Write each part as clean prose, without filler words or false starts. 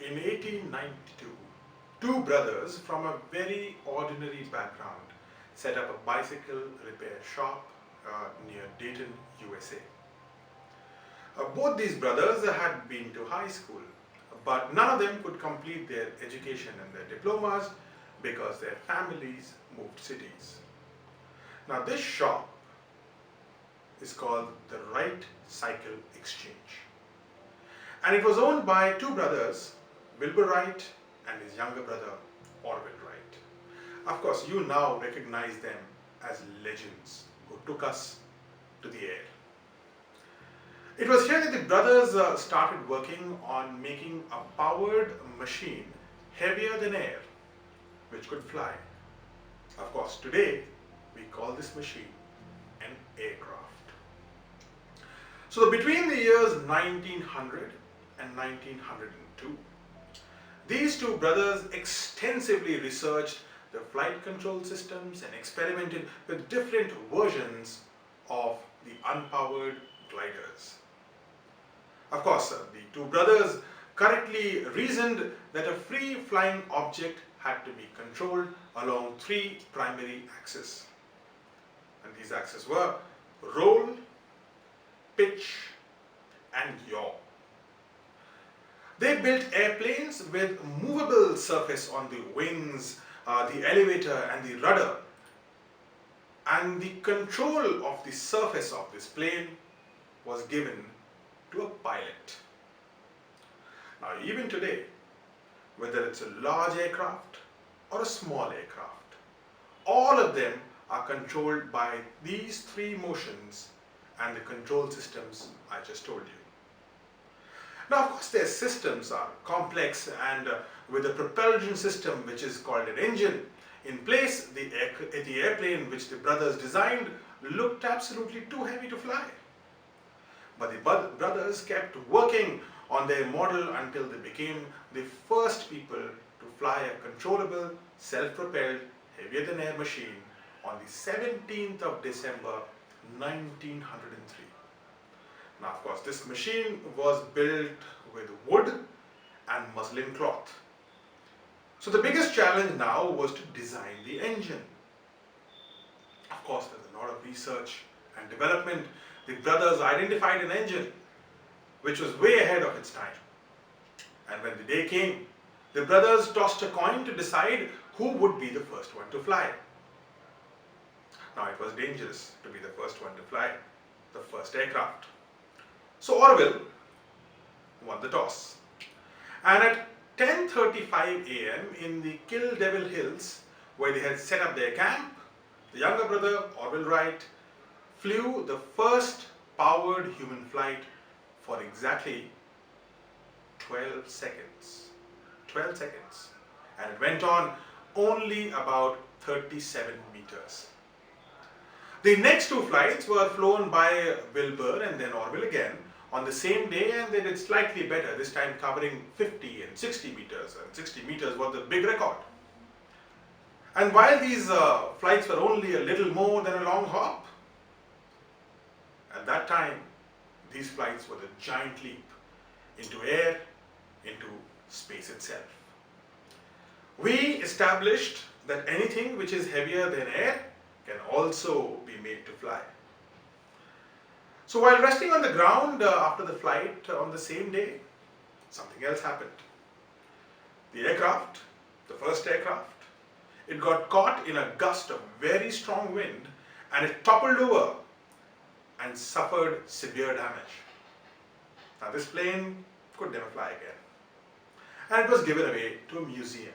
In 1892, two brothers from a very ordinary background set up a bicycle repair shop near Dayton, USA. Both these brothers had been to high school, but none of them could complete their education and their diplomas because their families moved cities. Now, this shop is called the Wright Cycle Exchange, and it was owned by two brothers, Wilbur Wright and his younger brother, Orville Wright. Of course, you now recognize them as legends who took us to the air. It was here that the brothers started working on making a powered machine heavier than air, which could fly. Of course, today we call this machine an aircraft. So between the years 1900 and 1902, these two brothers extensively researched the flight control systems and experimented with different versions of the unpowered gliders. Of course, the two brothers correctly reasoned that a free flying object had to be controlled along three primary axes. And these axes were roll, pitch, and yaw. They built airplanes with movable surface on the wings, the elevator and the rudder, and the control of the surface of this plane was given to a pilot. Now, even today, whether it's a large aircraft or a small aircraft, all of them are controlled by these three motions and the control systems I just told you. Now, of course, their systems are complex, and with a propulsion system which is called an engine in place, the airplane which the brothers designed looked absolutely too heavy to fly. But the brothers kept working on their model until they became the first people to fly a controllable, self-propelled, heavier-than-air machine on the 17th of December 1903. Now, of course, this machine was built with wood and muslin cloth. So the biggest challenge now was to design the engine. Of course, there's a lot of research and development. The brothers identified an engine which was way ahead of its time. And when the day came, the brothers tossed a coin to decide who would be the first one to fly. Now, it was dangerous to be the first one to fly the first aircraft. So Orville won the toss. And at 10:35 a.m. in the Kill Devil Hills, where they had set up their camp, the younger brother, Orville Wright, flew the first powered human flight for exactly 12 seconds. 12 seconds. And it went on only about 37 meters. The next two flights were flown by Wilbur and then Orville again on the same day, and they did slightly better, this time covering 50 and 60 meters. And 60 meters was the big record. And while these flights were only a little more than a long hop, at that time, these flights were the giant leap into air, into space itself. We established that anything which is heavier than air can also be made to fly. So while resting on the ground after the flight on the same day, something else happened. The aircraft, the first aircraft, it got caught in a gust of very strong wind, and it toppled over and suffered severe damage. Now, this plane could never fly again, and it was given away to a museum.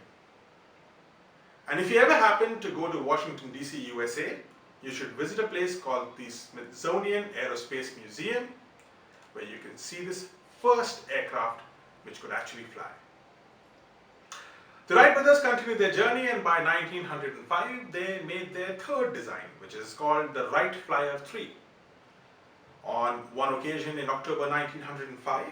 And if you ever happen to go to Washington, D.C., USA, you should visit a place called the Smithsonian Aerospace Museum, where you can see this first aircraft which could actually fly. The Wright brothers continued their journey, and by 1905 they made their third design, which is called the Wright Flyer 3. On one occasion in October 1905,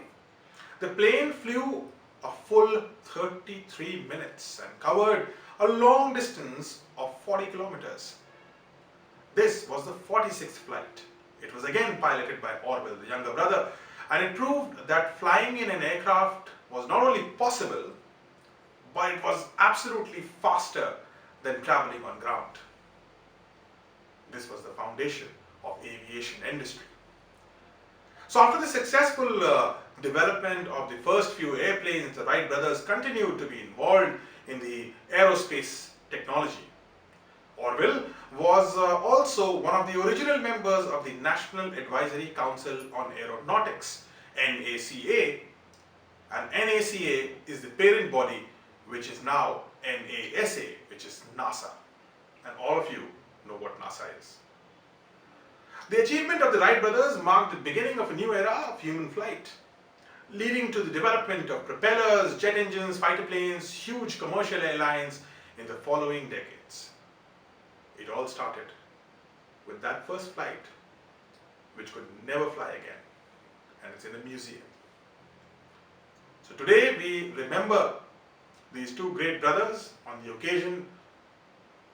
the plane flew a full 33 minutes and covered a long distance of 40 kilometers. This was the 46th flight. It was again piloted by Orville, the younger brother, and it proved that flying in an aircraft was not only possible, but it was absolutely faster than traveling on ground. This was the foundation of aviation industry. So after the successful development of the first few airplanes, the Wright brothers continued to be involved in the aerospace technology. Orville was also one of the original members of the National Advisory Council on Aeronautics, NACA, and NACA is the parent body which is now NASA, which is NASA. And all of you know what NASA is. The achievement of the Wright brothers marked the beginning of a new era of human flight, leading to the development of propellers, jet engines, fighter planes, huge commercial airlines in the following decades. It all started with that first flight, which could never fly again, and it's in a museum. So today we remember these two great brothers on the occasion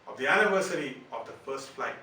of the anniversary of the first flight.